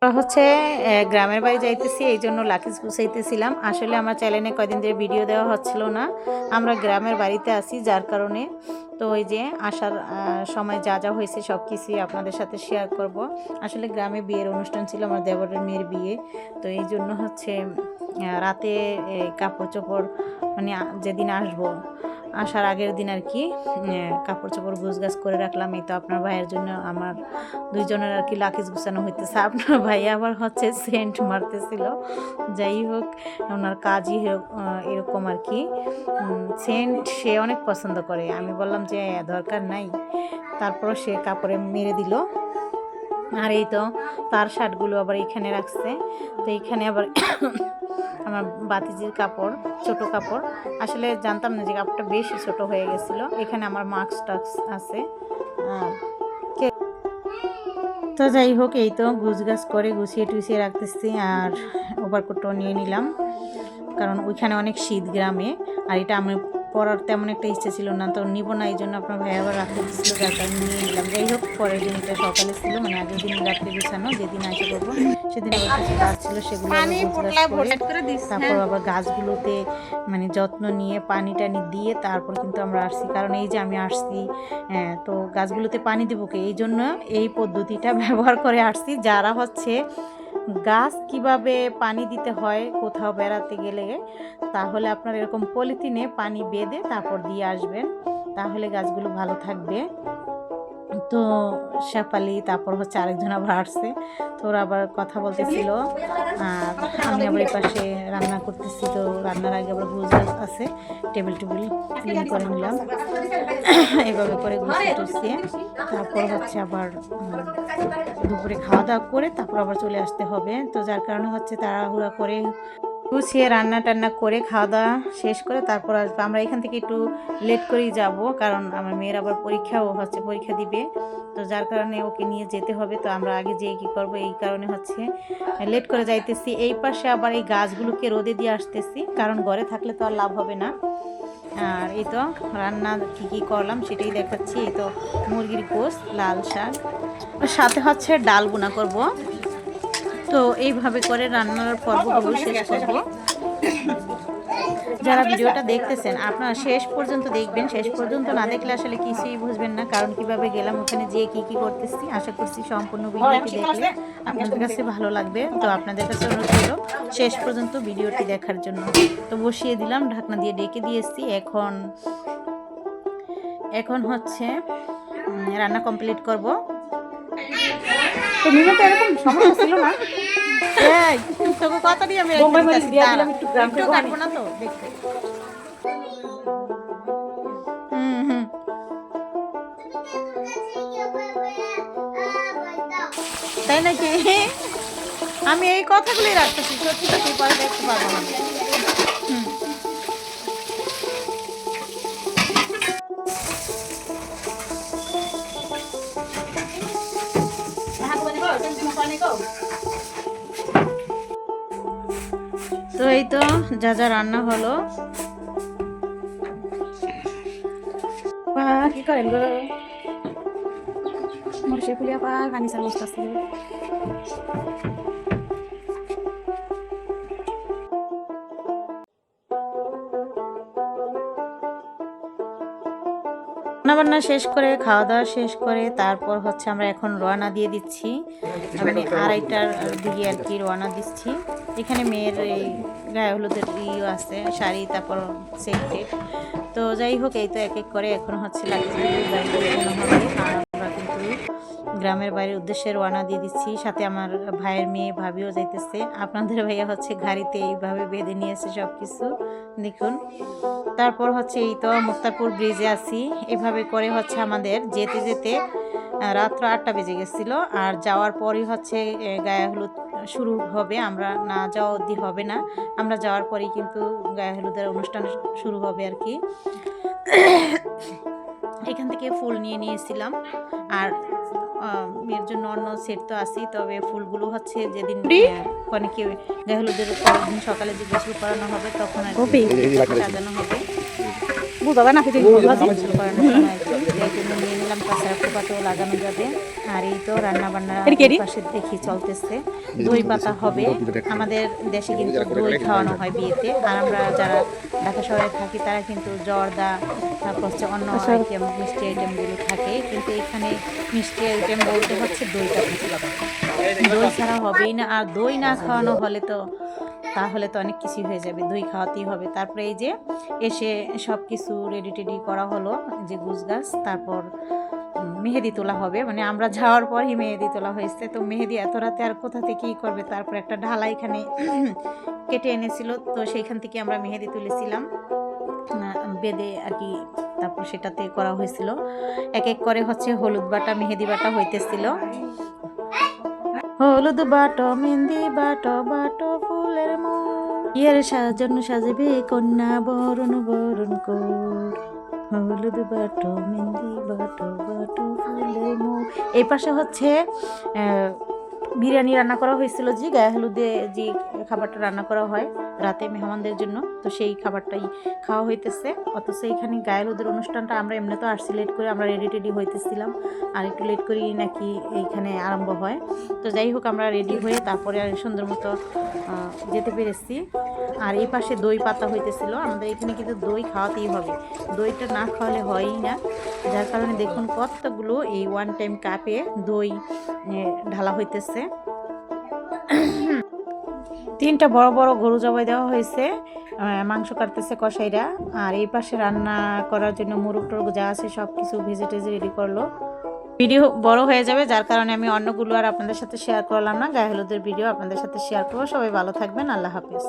হচ্ছে গ্রামের বাড়ি যাইতেছি, এই জন্য লাকিজ গুছাইতেছিলাম। আসলে আমার চ্যানেলে কয়দিন ধরে ভিডিও দেওয়া হচ্ছিল না, আমরা গ্রামের বাড়িতে আছি যার কারণে। তো ওই যে আসার সময় যা যা হয়েছে সব কিছুই আপনাদের সাথে শেয়ার করব। আসলে গ্রামে বিয়ের অনুষ্ঠান ছিল, আমার দেবরের মেয়ের বিয়ে। তো এই জন্য হচ্ছে রাতে কাপড় চোপড় মানে যেদিন আসবো আসার আগের দিন আর কি কাপড় চোপড় গুছগাছ করে রাখলাম। এই তো আপনার ভাইয়ের জন্য আমার দুইজনের আর কি লাকিজ গুছানো হইতেছে। আপনার ভাই আবার হচ্ছে সেন্ট মারতেছিল। যাই হোক, ওনার কাজই এরকম আর কি, সেন্ট সে অনেক পছন্দ করে। আমি বললাম যে দরকার নাই, তারপরও সে কাপড়ে মেরে দিল। আর এই তো তার শার্টগুলো আবার এখানে রাখছে। তো এইখানে আবার আমার বাতিজির কাপড়, ছোট কাপড়। আসলে জানতাম না যে কাপড়টা বেশি ছোট হয়ে গেছিলো। এখানে আমার মাস্ক টাক্স আছে। তো যাই হোক, এই তো গুছগাছ করে গুছিয়ে টুছিয়ে রাখতেছি। আর ওভারকোটও নিয়ে নিলাম, কারণ ওইখানে অনেক শীত গ্রামে। আর এটা আমি পরার তেমন একটা ইচ্ছে ছিল না, তো নিব না, এই জন্য আপনার ভাই আবার রাখতে দিচ্ছিল, যার কারণে নিয়ে নিলাম। যাই হোক, পরের দিনটা সকালে ছিল, মানে আগের দিন রাত্রে গুছানো, যেদিন আসে করবো সেদিন আবার কিছু কাজ ছিল, সেগুলো তারপর আবার গাছগুলোতে মানে যত্ন নিয়ে পানি টানি দিয়ে তারপর কিন্তু আমরা আসছি। কারণ এই যে আমি আসছি, তো গাছগুলোতে পানি দেবো কে, এই জন্য এই পদ্ধতিটা ব্যবহার করে আসছি। যারা হচ্ছে গাছ কিভাবে পানি দিতে হয় কোথাও বেড়াতে গেলে, তাহলে আপনার এরকম পলিথিনে পানি বেঁধে তারপর দিয়ে আসবেন, তাহলে গাছগুলো ভালো থাকবে। তো শেফালি তারপর হচ্ছে আরেকজন আবার আসছে, তো ওরা আবার কথা বলতেছিল। আর আমি আবার এই পাশে রান্না করতেছি। তো রান্নার আগে আবার গুছ আছে, টেবিল ক্লিন করে নিলাম। এভাবে করে গুছিয়ে টুছিয়ে তারপর হচ্ছে আবার দুপুরে খাওয়া দাওয়া করে তারপর আবার চলে আসতে হবে। তো যার কারণে হচ্ছে তাড়াহুড়া করে গুছিয়ে রান্না টান্না করে খাওয়া দাওয়া শেষ করে তারপর আসবো। আমরা এখান থেকে একটু লেট করেই যাব, কারণ আমার মেয়ের আবার পরীক্ষা দিবে। তো যার কারণে ওকে নিয়ে যেতে হবে। তো আমরা আগে যেয়ে কী করবো, এই কারণে হচ্ছে লেট করে যাইতেছি। এই পাশে আবার এই গাছগুলোকে রোদে দিয়ে আসতেছি, কারণ ঘরে থাকলে তো আর লাভ হবে না। আর এই তো রান্না কী করলাম সেটাই দেখাচ্ছি। এই তো মুরগির গোশত, লাল শাক, সাথে হচ্ছে ডাল বোনা করব। তো এইভাবে করে রান্নার পর্বগুলো শেষ করব। যারা ভিডিওটা দেখতেছেন আপনারা শেষ পর্যন্ত দেখবেন, শেষ পর্যন্ত না দেখলে আসলে কিছুই বুঝবেন না, কারণ কিভাবে গেলাম ওখানে যেয়ে কি করতেছি। আশা করছি সম্পূর্ণ ভিডিওটি দেখলে আপনাদের কাছে ভালো লাগবে। তো আপনাদের কাছে অনুরোধ হলো শেষ পর্যন্ত ভিডিওটি দেখার জন্য। তো বসিয়ে দিলাম, ঢাকনা দিয়ে ডেকে দিয়েছি। এখন হচ্ছে রান্না কমপ্লিট করব। তো নিমে তো এরকম সমস্যা ছিল না, তোকে কথা দিয়ে আমি একটু কাটবো না তো দেখতে। তাই নাকি? আমি এই কথাগুলোই রাখতেছি, সত্যি সত্যি পরে দেখতে পারবো না। তো এই তো যা যা রান্না হলো। কি করেন গো? মরসে ফুলিয়া পানি চাল বসতেছে। রান্নাবান্না শেষ করে খাওয়া দাওয়া শেষ করে তারপর হচ্ছে আমরা এখন রওনা দিয়ে দিচ্ছি, মানে 2:30টার দিকে আর কি রওনা দিচ্ছি। এখানে মেয়ের এই গায়ে হলুদের আছে, শাড়ি, তারপর সেট। তো যাই হোক, এই তো এক এক করে এখন হচ্ছে আমরা কিন্তু গ্রামের বাড়ির উদ্দেশ্যে রওনা দিয়ে দিচ্ছি। সাথে আমার ভাইয়ের মেয়ে ভাবিও যাইতেছে। আপনাদের ভাইয়া হচ্ছে গাড়িতে এইভাবে বেঁধে নিয়েছে সব কিছু, দেখুন। তারপর হচ্ছে এই তো মুক্তারপুর ব্রিজে আছি। এভাবে করে হচ্ছে আমাদের যেতে যেতে রাত্র 8টা বেজে গেছিলো। আর যাওয়ার পরই হচ্ছে গায়ে হলুদ শুরু হবে, আমরা না যাওয়া অবধি হবে না, আমরা যাওয়ার পরেই কিন্তু গায়ে হলুদের অনুষ্ঠান শুরু হবে আর কি। এখান থেকে ফুল নিয়ে নিয়েছিলাম, আর মেয়ের জন্য অন্য সেট তো আছেই, তবে ফুলগুলো হচ্ছে যেদিন অনেকে গায়ে হলুদের পরের দিন সকালে যে গোসল করানো হবে তখন আর সাজানো হবে। বুঝা যায় না সেদিন ভাজি করানোর সময় আর কি। এই জন্য নিয়ে নিলাম, তাছাড়া খোপাতেও লাগানো যাবে। আর এই তো রান্না বান্না এটা কি রে? পাশে দেখি চলতেছে। দই পাতা হবে। আমাদের দেশে কিন্তু দই খাওয়ানো হয় বিয়েতে। আর আমরা যারা ঢাকা শহরে থাকি তারা কিন্তু জর্দা, তারপর হচ্ছে অন্য আচ্ছা আইটেম, মিষ্টি আইটেমগুলো থাকে, কিন্তু এখানে মিষ্টি আইটেম বলতে হচ্ছে দইটা থাকে। দই ছাড়া হবেই না, আর দই না খাওয়ানো হলে তো তাহলে তো অনেক কিছুই হয়ে যাবে, দই খাওয়াতেই হবে। তারপরে এই যে এসে সব কিছু রেডি টেডি করা হলো, যে গুছগাছ, তারপর মেহেদি তোলা হবে, মানে আমরা যাওয়ার পরই মেহেদি তোলা হয়েছে। তো মেহেদি এত রাতে আর কোথা থেকে কী করবে, তারপর একটা ঢালা এখানে কেটে এনেছিল, তো সেইখান থেকে আমরা মেহেদি তুলেছিলাম বেঁধে আর কি। তারপর সেটাতে করা হয়েছিল, এক এক করে হচ্ছে হলুদ বাটা মেহেদি বাটা হইতেছিল। হলুদ বাটো মেহেন্দি বাটো বাটো ফুলের বিয়ের সাজন সাজবে কন্যা বরণ বরণ কর, হলুদ বাটো মেহেন্দি বাটো বাটো ফুলের মোর। এই পাশে হচ্ছে বিরিয়ানি রান্না করা হয়েছিল, যে গায়ে হলুদে যে খাবারটা রান্না করা হয় রাতে মেহমানদের জন্য, তো সেই খাবারটাই খাওয়া হইতেছে। অথচ এখানে গায়ে হলুদের অনুষ্ঠানটা আমরা এমনি তো আসছি লেট করে, আমরা রেডি টেডি হইতেছিলাম, আর একটু লেট করেই নাকি এইখানে আরম্ভ হয়। তো যাই হোক, আমরা রেডি হয়ে তারপরে আর সুন্দর মতো যেতে পেরেছি। আর এই পাশে দই পাতা হইতেছিল, আমাদের এখানে কিন্তু দই খাওয়াতেই হবে, দইটা না খাওয়ালে হয়ই না। যার কারণে দেখুন কতগুলো এই ওয়ান টাইম কাপে দই ঢালা হইতেছে। 3টা বড় বড় গরু জবাই দেওয়া হয়েছে, মাংস কাটতেছে কসাইরা। আর এই পাশে রান্না করার জন্য মুরগ টুরগ যা আছে সব কিছু ভেজে টেজে রেডি করলো। ভিডিও বড় হয়ে যাবে, যার কারণে আমি অন্যগুলো আর আপনাদের সাথে শেয়ার করলাম না। গায়ে হলুদের ভিডিও আপনাদের সাথে শেয়ার করবো। সবাই ভালো থাকবেন, আল্লাহ হাফিজ।